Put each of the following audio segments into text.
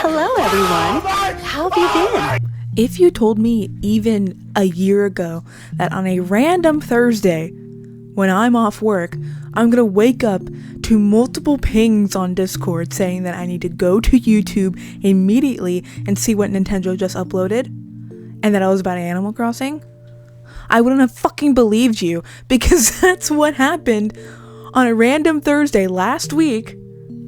Hello everyone, how have you been? If you told me even a year ago that on a random Thursday, when I'm off work, I'm gonna wake up to multiple pings on Discord saying that I need to go to YouTube immediately and see what Nintendo just uploaded, and that I was about Animal Crossing, I wouldn't have fucking believed you, because that's what happened on a random Thursday last week.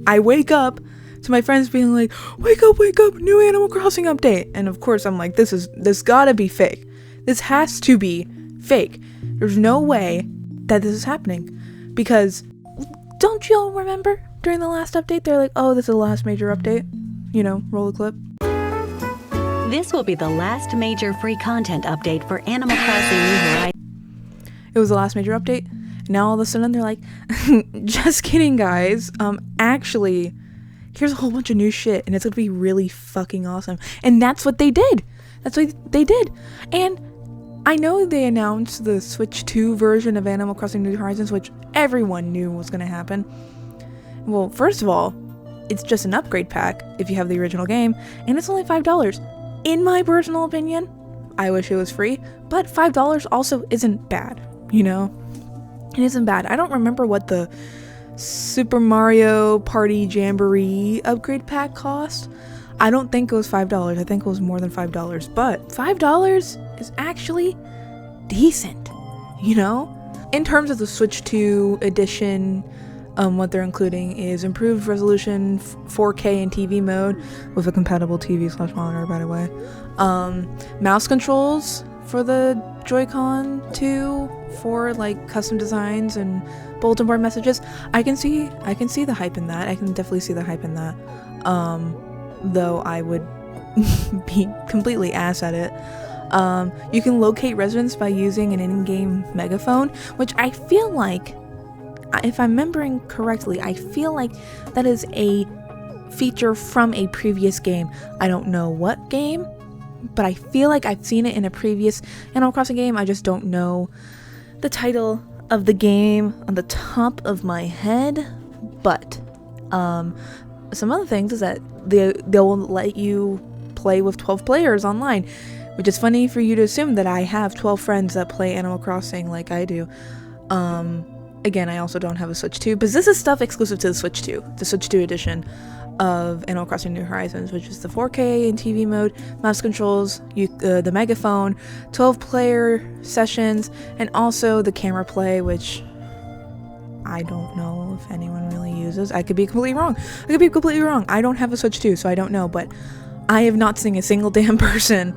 I wake up to my friends being like, wake up, new Animal Crossing update. And of course I'm like, this gotta be fake. This has to be fake. There's no way that this is happening. Because, don't you all remember during the last update, they're like, oh, this is the last major update. You know, roll a clip. This will be the last major free content update for Animal Crossing New Horizons. It was the last major update. Now all of a sudden they're like, just kidding guys. Actually, here's a whole bunch of new shit and it's gonna be really fucking awesome. And that's what they did. That's what they did. And I know they announced the Switch 2 version of Animal Crossing New Horizons, which everyone knew was gonna happen. Well, first of all, it's just an upgrade pack if you have the original game, and it's only $5. In my personal opinion, I wish it was free, but $5 also isn't bad, you know? It isn't bad. I don't remember what the Super Mario Party Jamboree upgrade pack cost. I don't think it was $5. I think it was more than $5, but $5 is actually decent, you know? In terms of the Switch 2 edition, what they're including is improved resolution, 4K and TV mode with a compatible TV/monitor, by the way. Mouse controls for the Joy-Con 2 for like custom designs and bulletin board messages. I can see the hype in that. I can definitely see the hype in that. Though I would be completely ass at it. You can locate residents by using an in-game megaphone, which I feel like, if I'm remembering correctly, I feel like that is a feature from a previous game. I don't know what game, but I feel like I've seen it in a previous Animal Crossing game. I just don't know the title of the game on the top of my head. But some other things is that they'll let you play with 12 players online, which is funny for you to assume that I have 12 friends that play Animal Crossing like I do. Again, I also don't have a Switch 2, but this is stuff exclusive to the Switch 2, the Switch 2 edition of Animal Crossing New Horizons, which is the 4K and TV mode, mouse controls, the megaphone, 12-player sessions, and also the camera play, which I don't know if anyone really uses. I could be completely wrong. I don't have a Switch 2, so I don't know, but I have not seen a single damn person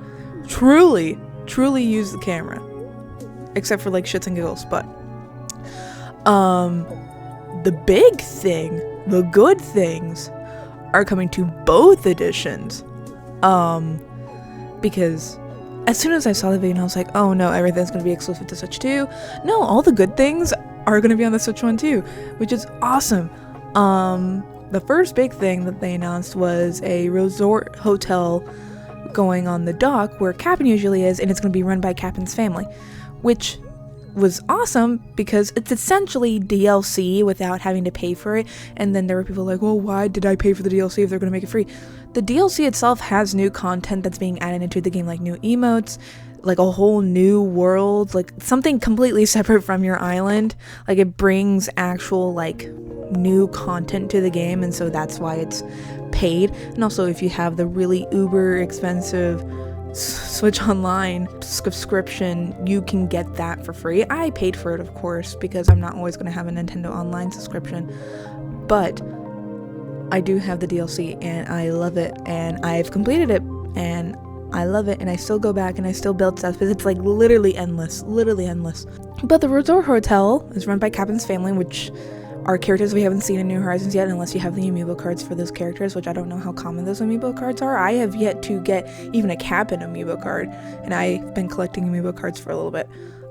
truly use the camera, except for like shits and giggles. But the big thing, the good things, are coming to both editions. Because as soon as I saw the video, I was like, oh no, everything's gonna be exclusive to Switch 2. No, all the good things are gonna be on the Switch 1 too, which is awesome. The first big thing that they announced was a resort hotel going on the dock where Cap'n usually is, and it's gonna be run by Cap'n's family, which was awesome because it's essentially DLC without having to pay for it. And then there were people like, well, why did I pay for the DLC if they're going to make it free? The DLC itself has new content that's being added into the game, like new emotes, like a whole new world, like something completely separate from your island. Like it brings actual like new content to the game, and so that's why it's paid. And also if you have the really uber expensive Switch Online subscription, you can get that for free. I paid for it, of course, because I'm not always going to have a Nintendo Online subscription, but I do have the DLC and I love it, and I've completed it and I love it, and I still go back and I still build stuff because it's like literally endless. But the resort hotel is run by Cap'n's family, which are characters we haven't seen in New Horizons yet, unless you have the amiibo cards for those characters, which I don't know how common those amiibo cards are. I have yet to get even a Cap'n amiibo card, and I've been collecting amiibo cards for a little bit.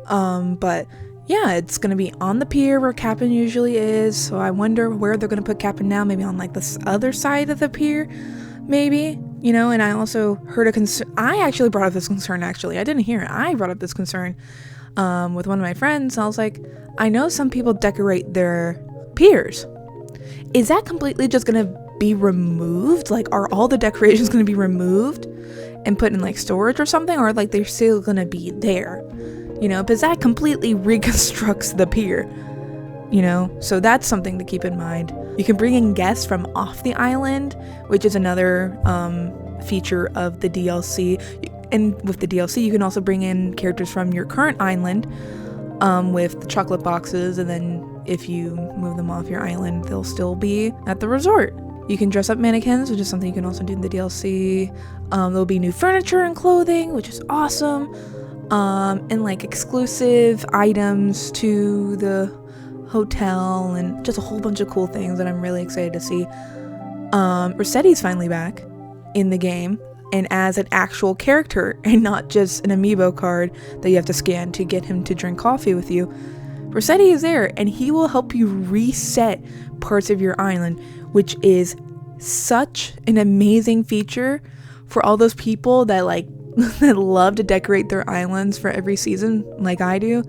But yeah, it's gonna be on the pier where Cap'n usually is, so I wonder where they're gonna put Cap'n now. Maybe on like this other side of the pier, maybe, you know. And I also heard a concern. I actually brought up this concern. I didn't hear it. I brought up this concern with one of my friends. I was like, I know some people decorate their piers. Is that completely just gonna be removed? Like, are all the decorations going to be removed and put in like storage or something, or like they're still going to be there, you know, because that completely reconstructs the pier, you know. So that's something to keep in mind. You can bring in guests from off the island, which is another feature of the DLC. And with the DLC, you can also bring in characters from your current island with the chocolate boxes, and then if you move them off your island, they'll still be at the resort. You can dress up mannequins, which is something you can also do in the DLC. There'll be new furniture and clothing, which is awesome. And like exclusive items to the hotel, and just a whole bunch of cool things that I'm really excited to see. Rossetti's finally back in the game, and as an actual character and not just an amiibo card that you have to scan to get him to drink coffee with you. Rossetti is there, and he will help you reset parts of your island, which is such an amazing feature for all those people that like that love to decorate their islands for every season like I do,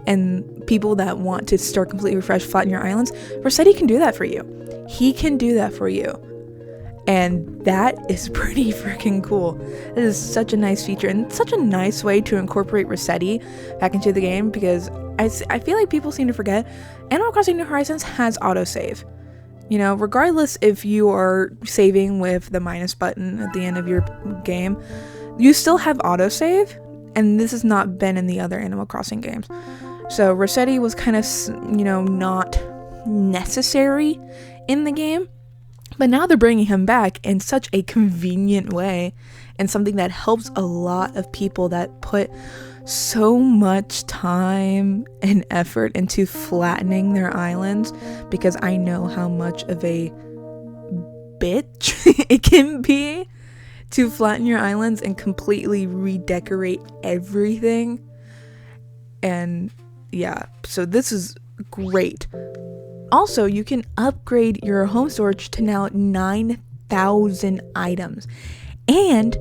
and people that want to start completely fresh, flatten your islands. Rossetti can do that for you. He can do that for you. And that is pretty freaking cool. It is such a nice feature and such a nice way to incorporate Rossetti back into the game, because I feel like people seem to forget Animal Crossing New Horizons has autosave. You know, regardless if you are saving with the minus button at the end of your game, you still have autosave, and this has not been in the other Animal Crossing games. So Rossetti was kind of, you know, not necessary in the game. But now they're bringing him back in such a convenient way, and something that helps a lot of people that put so much time and effort into flattening their islands, because I know how much of a bitch it can be to flatten your islands and completely redecorate everything. And yeah, so this is great. Also, you can upgrade your home storage to now 9,000 items. And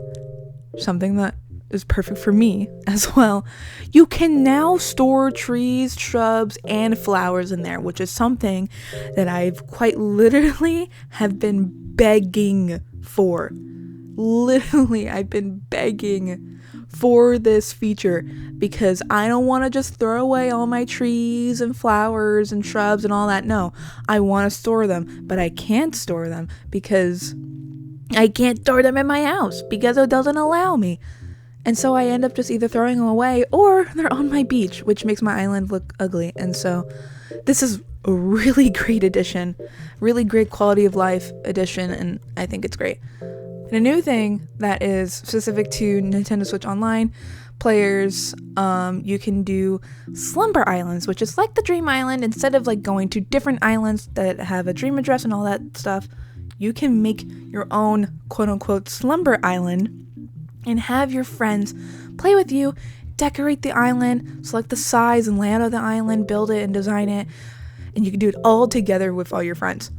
something that is perfect for me as well, you can now store trees, shrubs, and flowers in there, which is something that I've quite literally have been begging for. Literally, I've been begging for this feature, because I don't want to just throw away all my trees and flowers and shrubs and all that. No, I want to store them, but I can't store them because I can't store them in my house because it doesn't allow me. And so I end up just either throwing them away, or they're on my beach, which makes my island look ugly. And so this is a really great addition, really great quality of life addition, and I think it's great. And a new thing that is specific to Nintendo Switch Online players, you can do slumber islands, which is like the Dream Island. Instead of like going to different islands that have a dream address and all that stuff, you can make your own quote-unquote slumber island and have your friends play with you, decorate the island, select the size and layout of the island, build it and design it, and you can do it all together with all your friends.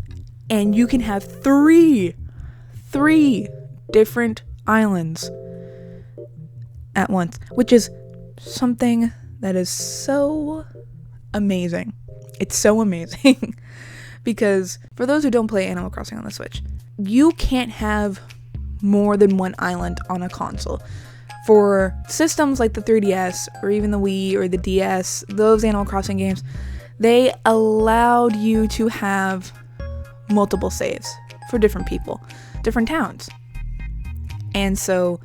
And you can have three different islands at once, which is something that is so amazing. It's so amazing because for those who don't play Animal Crossing on the Switch, you can't have more than one island on a console. For systems like the 3DS or even the Wii or the DS, those Animal Crossing games, they allowed you to have multiple saves for different people, different towns. And so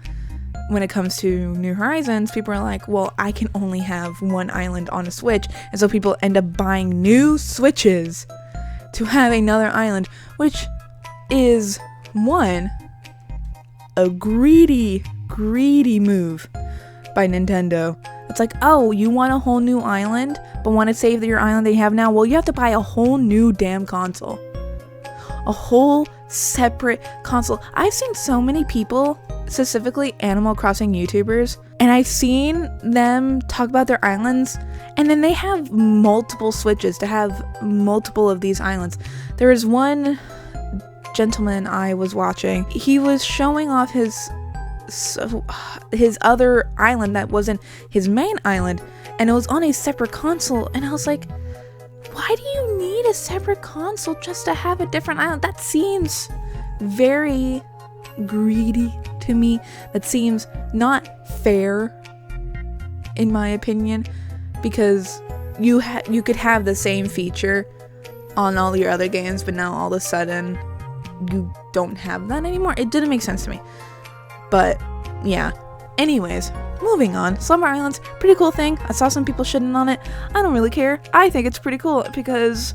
when it comes to New Horizons, people are like, well, I can only have one island on a Switch. And so people end up buying new Switches to have another island, which is a greedy move by Nintendo. It's like, oh, you want a whole new island, but want to save your island that you have now? Well, you have to buy a whole new damn console. A whole separate console. I've seen so many people, specifically Animal Crossing YouTubers, and I've seen them talk about their islands, and then they have multiple Switches to have multiple of these islands. There was one gentleman I was watching. He was showing off his other island that wasn't his main island, and it was on a separate console, and I was like, why do you need a separate console just to have a different island. That seems very greedy to me. That seems not fair, in my opinion, because you could have the same feature on all your other games, but now all of a sudden you don't have that anymore. It didn't make sense to me. But yeah. Anyways, moving on. Slumber Island's pretty cool thing. I saw some people shitting on it. I don't really care. I think it's pretty cool because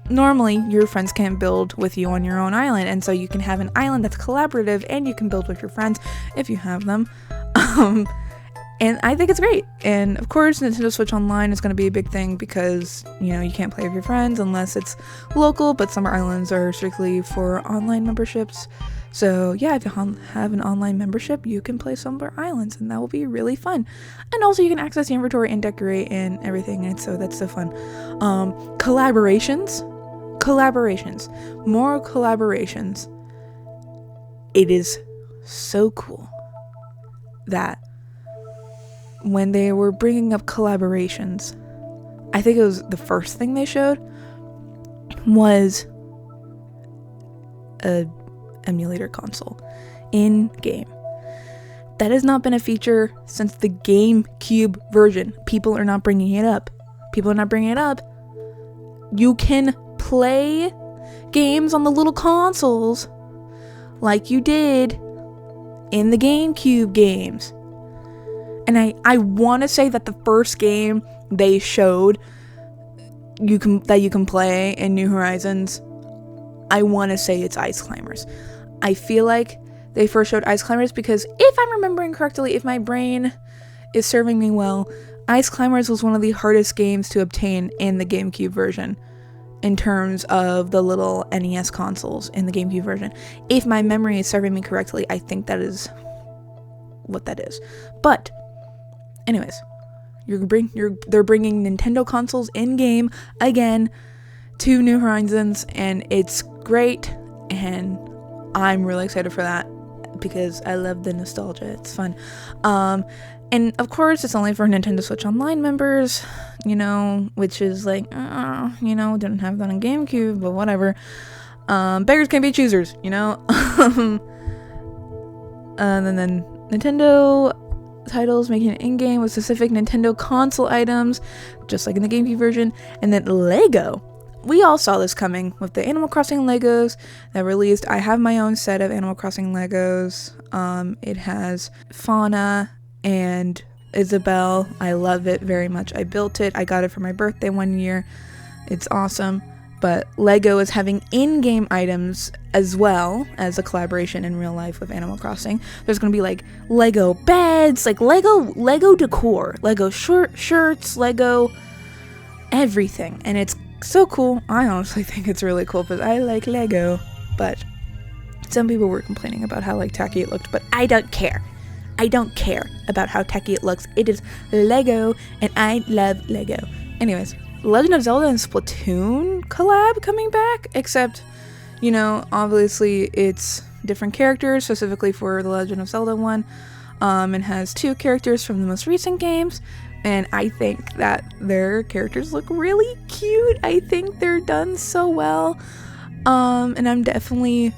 normally your friends can't build with you on your own island, and so you can have an island that's collaborative and you can build with your friends if you have them. And I think it's great. And of course, Nintendo Switch Online is going to be a big thing because, you know, you can't play with your friends unless it's local, but Summer Islands are strictly for online memberships. So yeah, if you have an online membership, you can play Summer Islands, and that will be really fun. And also you can access the inventory and decorate and everything, and so that's so fun. Collaborations, more collaborations. It is so cool that when they were bringing up collaborations, I think it was the first thing they showed was a emulator console in game. That has not been a feature since the GameCube version. People are not bringing it up. You can play games on the little consoles like you did in the GameCube games. And I want to say that the first game they showed you can play in New Horizons, I want to say it's Ice Climbers. I feel like they first showed Ice Climbers because if I'm remembering correctly, if my brain is serving me well, Ice Climbers was one of the hardest games to obtain in the GameCube version in terms of the little NES consoles in the GameCube version. If my memory is serving me correctly, I think that is what that is. But anyways, they're bringing Nintendo consoles in game again to New Horizons, and it's great, and I'm really excited for that because I love the nostalgia. It's fun. And of course, it's only for Nintendo Switch Online members, you know, which is like, you know, didn't have that on GameCube, but whatever. Beggars can't be choosers, you know. And then Nintendo titles making it in-game with specific Nintendo console items, just like in the GameCube version. And then Lego. We all saw this coming with the Animal Crossing Legos that released. I have my own set of Animal Crossing Legos. It has Fauna and Isabelle. I love it very much. I built it. I got it for my birthday one year. It's awesome. But Lego is having in-game items as well as a collaboration in real life with Animal Crossing. There's going to be like Lego beds, like Lego decor, Lego shirts, Lego everything. And it's so cool. I honestly think it's really cool because I like Lego. But some people were complaining about how like tacky it looked, but I don't care. I don't care about how tacky it looks. It is Lego and I love Lego. Anyways, Legend of Zelda and Splatoon collab coming back, except, you know, obviously it's different characters, specifically for the Legend of Zelda one. It has 2 characters from the most recent games, and I think that their characters look really cute. I think they're done so well, and I'm definitely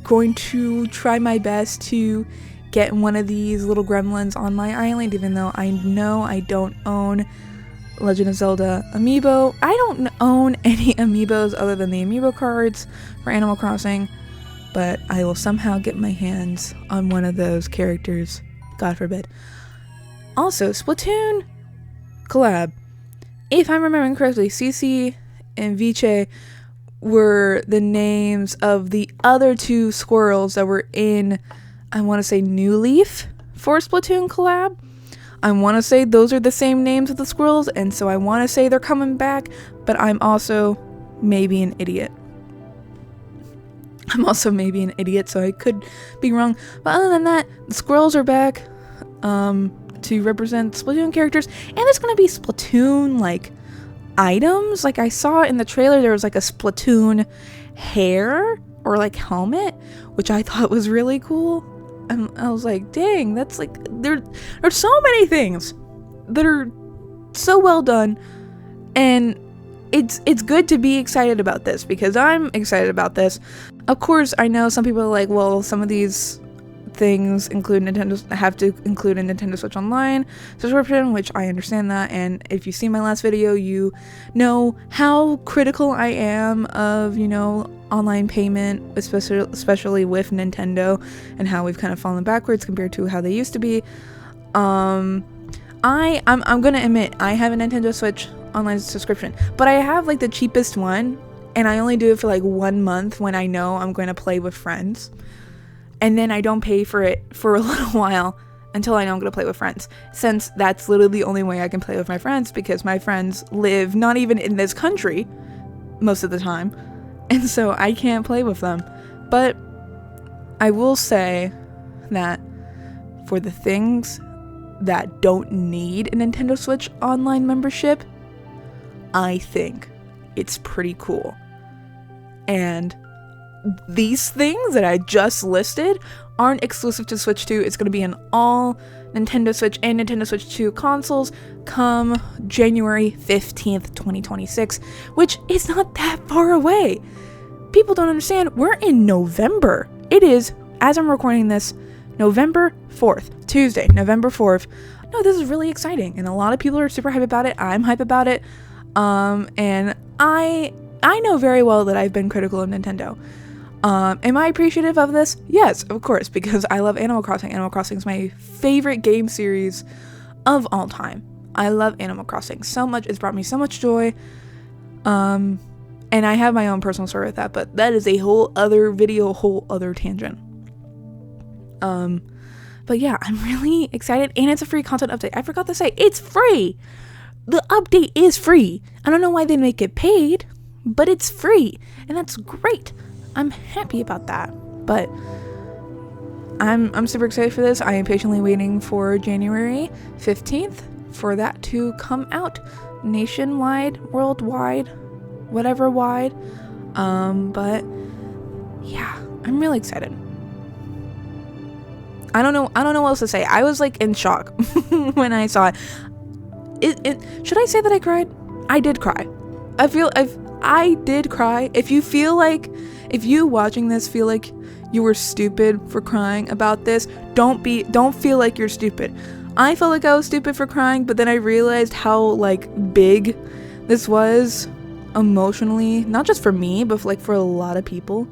going to try my best to get one of these little gremlins on my island, even though I know I don't own Legend of Zelda amiibo. I don't own any amiibos other than the amiibo cards for Animal Crossing, but I will somehow get my hands on one of those characters, God forbid. Also, Splatoon collab. If I'm remembering correctly, Cece and Viche were the names of the other 2 squirrels that were in, I want to say, New Leaf for Splatoon collab. I want to say those are the same names of the squirrels, and so I want to say they're coming back, but I'm also maybe an idiot. So I could be wrong. But other than that, the squirrels are back to represent Splatoon characters, and there's going to be Splatoon, like, items. Like, I saw in the trailer there was, like, a Splatoon hair or, like, helmet, which I thought was really cool. And I was like, dang, that's like, there's so many things that are so well done. And it's good to be excited about this, because I'm excited about this. Of course, I know some people are like, well, some of these things have to include a Nintendo Switch Online subscription, which I understand that, and if you see my last video, you know how critical I am of, online payment, especially with Nintendo, and how we've kind of fallen backwards compared to how they used to be. I'm gonna admit, I have a Nintendo Switch Online subscription, but I have like the cheapest one, and I only do it for like 1 month when I know I'm going to play with friends. And then I don't pay for it for a little while until I know I'm going to play with friends. Since that's literally the only way I can play with my friends, because my friends live not even in this country most of the time. And so I can't play with them. But I will say that for the things that don't need a Nintendo Switch Online membership, I think it's pretty cool. And these things that I just listed aren't exclusive to Switch 2. It's going to be in all Nintendo Switch and Nintendo Switch 2 consoles come January 15th, 2026, which is not that far away. People don't understand, we're in November. It is, as I'm recording this, November 4th, Tuesday, November 4th. No, this is really exciting, and a lot of people are super hype about it. I'm hype about it. And I know very well that I've been critical of Nintendo. Am I appreciative of this? Yes, of course, because I love Animal Crossing. Animal Crossing is my favorite game series of all time. I love Animal Crossing so much. It's brought me so much joy. And I have my own personal story with that, but that is a whole other video, whole other tangent. But yeah, I'm really excited, and it's a free content update. I forgot to say, it's free. The update is free. I don't know why they make it paid, but it's free, and that's great. I'm happy about that. But I'm super excited for this. I am patiently waiting for January 15th for that to come out nationwide, worldwide, whatever wide. But yeah, I'm really excited. I don't know what else to say. I was like in shock when I saw it. Should I say that I cried? I did cry. I did cry. If you watching this feel like you were stupid for crying about this, don't feel like you're stupid. I felt like I was stupid for crying, but then I realized how like big this was emotionally, not just for me, but for a lot of people.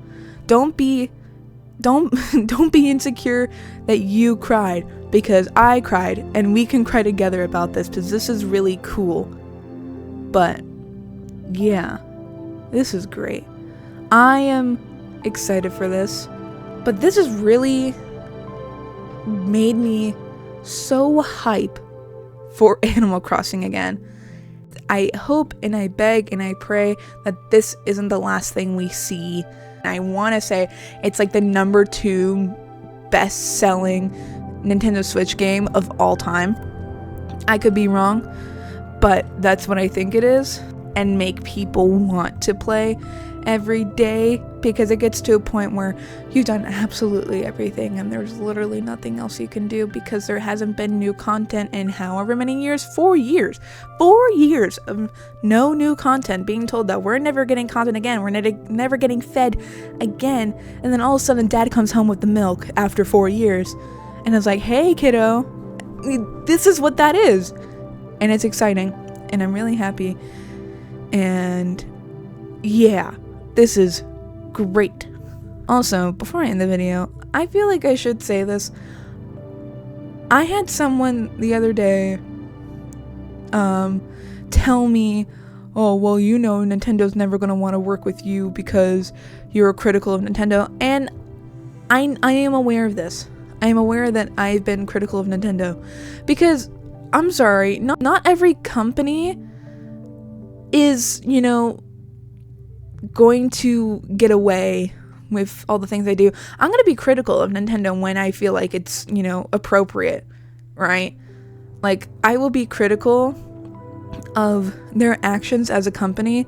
Don't be insecure that you cried, because I cried, and we can cry together about this, because this is really cool. But yeah, this is great. I am excited for this, but this has really made me so hype for Animal Crossing again. I hope and I beg and I pray that this isn't the last thing we see. I want to say it's like the number 2 best-selling Nintendo Switch game of all time. I could be wrong, but that's what I think it is, and make people want to play every day, because it gets to a point where you've done absolutely everything and there's literally nothing else you can do, because there hasn't been new content in however many years. 4 years of no new content, being told that we're never getting content again, we're never getting fed again, and then all of a sudden dad comes home with the milk after 4 years and is like, hey kiddo, this is what that is. And it's exciting, and I'm really happy, and yeah, this is great. Also, before I end the video, I feel like I should say this. I had someone the other day tell me, oh, well, Nintendo's never going to want to work with you because you're critical of Nintendo. And I am aware of this. I am aware that I've been critical of Nintendo, because I'm sorry, not every company is, going to get away with all the things they do. I'm going to be critical of Nintendo when I feel like it's, appropriate, right? Like, I will be critical of their actions as a company.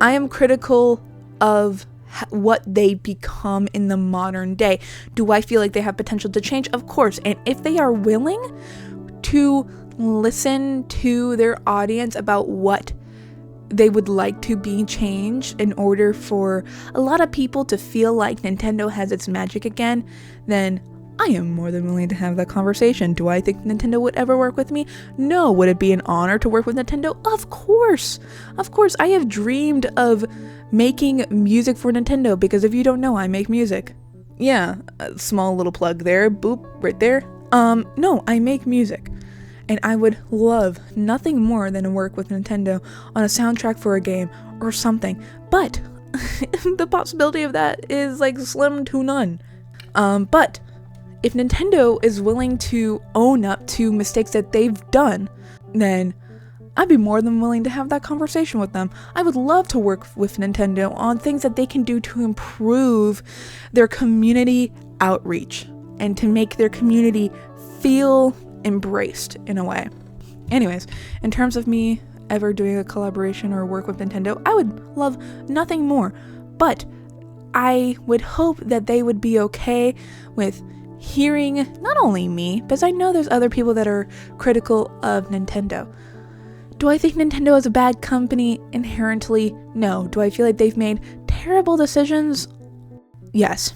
I am critical of what they become in the modern day. Do I feel like they have potential to change? Of course. And if they are willing to listen to their audience about what they would like to be changed in order for a lot of people to feel like Nintendo has its magic again, then I am more than willing to have that conversation. Do I think Nintendo would ever work with me? No. Would it be an honor to work with Nintendo? Of course. Of course. I have dreamed of making music for Nintendo because if you don't know, I make music. Yeah, a small little plug there. Boop, right there. No, I make music. And I would love nothing more than to work with Nintendo on a soundtrack for a game or something. But the possibility of that is like slim to none. But if Nintendo is willing to own up to mistakes that they've done, then I'd be more than willing to have that conversation with them. I would love to work with Nintendo on things that they can do to improve their community outreach and to make their community feel embraced in a way. Anyways, in terms of me ever doing a collaboration or work with Nintendo, I would love nothing more. But I would hope that they would be okay with hearing not only me, because I know there's other people that are critical of Nintendo. Do I think Nintendo is a bad company inherently? No. Do I feel like they've made terrible decisions? Yes.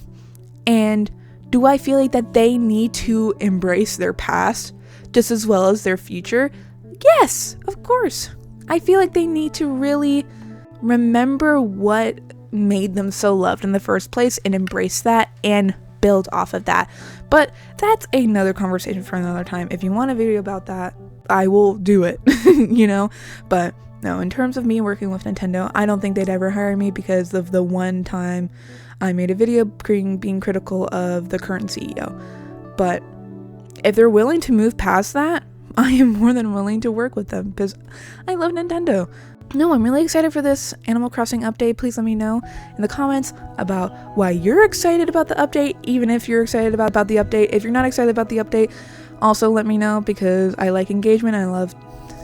And do I feel like that they need to embrace their past just as well as their future? Yes, of course. I feel like they need to really remember what made them so loved in the first place and embrace that and build off of that. But that's another conversation for another time. If you want a video about that, I will do it, you know? But no, in terms of me working with Nintendo, I don't think they'd ever hire me because of the one time I made a video being critical of the current CEO. But if they're willing to move past that, I am more than willing to work with them because I love Nintendo. No, I'm really excited for this Animal Crossing update. Please let me know in the comments about why you're excited about the update, even if you're excited about the update. If you're not excited about the update, also let me know because I like engagement. I love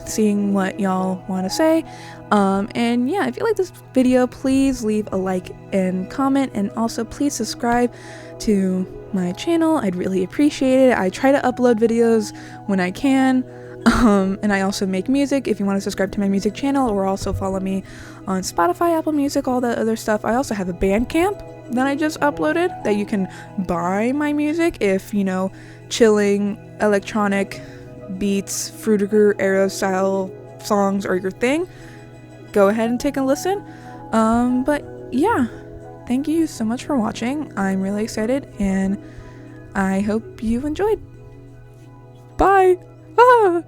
seeing what y'all want to say. And yeah, if you like this video, please leave a like and comment, and also please subscribe to my channel. I'd really appreciate it. I try to upload videos when I can. And I also make music. If you want to subscribe to my music channel or also follow me on Spotify, Apple Music, all that other stuff. I also have a Bandcamp that I just uploaded that you can buy my music if, you know, chilling, electronic beats, Fruitiger era style songs are your thing. Go ahead and take a listen. But yeah, thank you so much for watching. I'm really excited and I hope you enjoyed. Bye. Ah!